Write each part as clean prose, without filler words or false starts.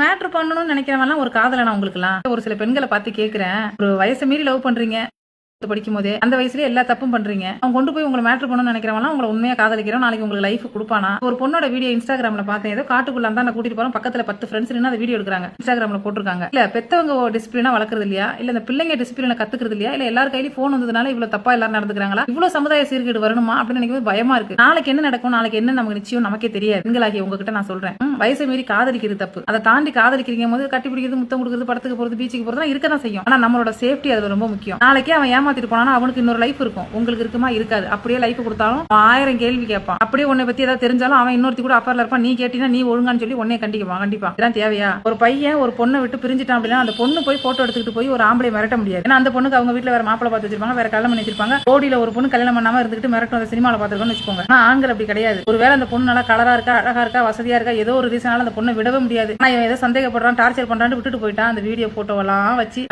Matter பண்ணணும்னு நினைக்கிறவங்கலாம் ஒரு காதலனா உங்களுக்குலாம்? ஒரு சில பெண்களை பார்த்து கேட்கிறேன். ஒரு வயசு மீறி லவ் பண்றீங்க. படிக்கும் போதே அந்த வயசுலயே எல்லா தப்பும் பண்றீங்க. அவன் கொண்டு போய் உங்களை மேட்ரு பண்ணணும்னு நினைக்கிறவங்க உங்களை உண்மையா காதலிக்கிறோம். நாளைக்கு உங்களுக்கு லைஃப் கொடுப்பானா? ஒரு பொண்ணோட வீடியோ இன்ஸ்டாகிராம்ல பார்த்தேன். ஏதோ காட்டுக்குள்ள தான் கூட்டிட்டு போறோம். பக்கத்துல 10 ஃப்ரெண்ட்ஸ் நின்னு அந்த வீடியோ எடுக்கிறாங்க. இன்ஸ்டாகிராம்ல போட்டிருக்காங்க. இல்ல பெத்தவங்க டிசிப்ளினா வளர்க்கறது இல்லையா? இல்ல இந்த பிள்ளைங்க டிசிப்ளினா கத்துக்கிறது இல்லையா? இல்ல எல்லார் கையிலும் போன் வந்ததுனால இவ்வளவு தப்பா எல்லாரும் நடந்துக்கிறாங்களா? இவ்வளவு சமுதாய சீர்கேடு வரணுமா அப்படின்னு நினைக்கும் பயமா இருக்கு. நாளைக்கு என்ன நடக்கும், நாளைக்கு என்ன நமக்கு நிச்சயம் நமக்கே தெரியாது. பெண்களாகிய உங்ககிட்ட நான் சொல்றேன், வயசை மீறி காதலிக்கிறது தப்பு. அதை தாண்டி காதலிக்கிறீங்க போது கட்டி பிடிக்கிறது, முத்தம் கொடுக்கிறது, படத்துக்கு போறது, பீச்சுக்கு போறது இருக்கதான் செய்யும். ஆனா நம்மளோட சேஃப்டி அது ரொம்ப முக்கியம். நாளைக்கே அவன் ஏமாத்திட்டு போனா அவனுக்கு இன்னொரு லைஃப் இருக்கும். உங்களுக்கு இருக்குமா? இருக்காது. அப்படியே லைஃப் கொடுத்தாலும் 1000 கேள்வி கேட்பான். அப்படியே உன்னை பத்தி ஏதாவது தெரிஞ்சாலும் அவன் இன்னொருத்தி கூட அஃபர்ல இருப்பான். நீ கேட்டீங்கன்னா நீ ஒழுங்கான்னு சொல்லி உன்னைய கண்டிப்பான். கண்டிப்பா இதெல்லாம் தேவையா? ஒரு பையன் ஒரு பொண்ணை விட்டு பிரிஞ்சிட்டான் அப்படின்னா அந்த பொண்ணு போய் போட்டோ எடுத்துக்கிட்டு போய் ஒரு ஆம்பளை மிரட்ட முடியாது. ஏன்னா அந்த பொண்ணுக்கு அவங்க வீட்டுல வேற மாப்பிளை பார்த்து வச்சிருப்பாங்க, வேற கல்யாணம் பண்ணி வச்சிருப்பாங்க. ரோடியில ஒரு பொண்ணு கல்யாணம் பண்ணாம இருந்துட்டு மிரட்டும் அந்த சினிமால பாத்துருக்கோம்னு வச்சுக்கோங்க. ஆனா ஆண்கள் அப்படி கிடையாது. ஒருவேளை அந்த பொண்ணு நல்லா கலரா இருக்கா, அழகா இருக்கா, வசதியா இருக்கா, ஏதோ ஒரு ரீசனால அந்த பொண்ணை விடவே முடியாது. ஆனா இவன் ஏதோ சந்தேகப்படுறான், டார்ச்சர் பண்றான்னு விட்டுட்டு போயிட்டான். அந்த வீடியோ போட்டோவெல்லாம் வச்சு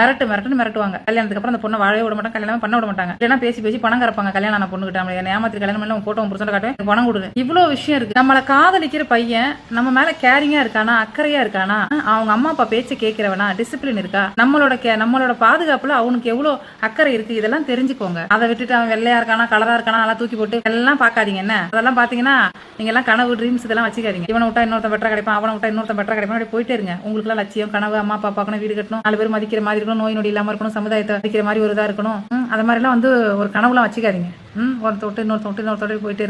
மிரட்டுவாங்க. கல்யாணத்துக்கு அப்புறம் அந்த பொண்ணை வாழவே விட மாட்டாங்க, கல்யாணம் பண்ண விட மாட்டாங்க. இல்லைன்னா பேசி பணம் கறப்பாங்க. கல்யாணம் ஆன பொண்ணு கிட்ட ஏமாத்தி கல்யாணம் பண்ணி போட்டோ புருஷன் காட்டுவேன், பணம் கொடுங்க. இவ்வளவு விஷயம் இருக்கு. நம்மள காதலிக்கிற பையன் நம்ம மேல கேரிங்கா இருக்கானா, அக்கறையா இருக்கானா, அவங்க அம்மா அப்பா பேச்ச கேட்கிறவனா, டிசிப்ளின் இருக்கா, நம்மளோட பாதுகாப்புல அவனுக்கு எவ்வளவு அக்கறை இருக்கு, இதெல்லாம் தெரிஞ்சுக்கோங்க. அதை விட்டுட்டு அவன் வெள்ளையா இருக்கானா, கலரா இருக்கானா, அதெல்லாம் தூக்கி போட்டு எல்லாம் பாக்காதீங்க. என்ன அதெல்லாம் பாத்தீங்கன்னா நீங்க எல்லாம் கனவு ட்ரீம்ஸ் இதெல்லாம் வச்சுக்காதீங்க. இவனை விட்டா இன்னொருத்த பெட்டரா கிடைப்பான், அவனை விட்டா இன்னொருத்த பெட்டரா கிடைப்பான், அப்படி போயிட்டே இருங்க. உங்களுக்கு எல்லாம் லட்சியம், கனவு, அம்மா அப்பா பார்க்கணும், வீடு கட்டணும், 4 பேர் மதிக்கிற மாதிரி இருக்கணும், நோய் நொடி இல்லாம இருக்கணும், சமுதாயத்தை மதிக்கிற மாதிரி ஒரு இதா இருக்கணும். அது மாதிரி எல்லாம் ஒரு கனவுலாம் வச்சுக்காதீங்க. ஒரு தொட்டு இன்னொரு தொட்டு போயிட்டே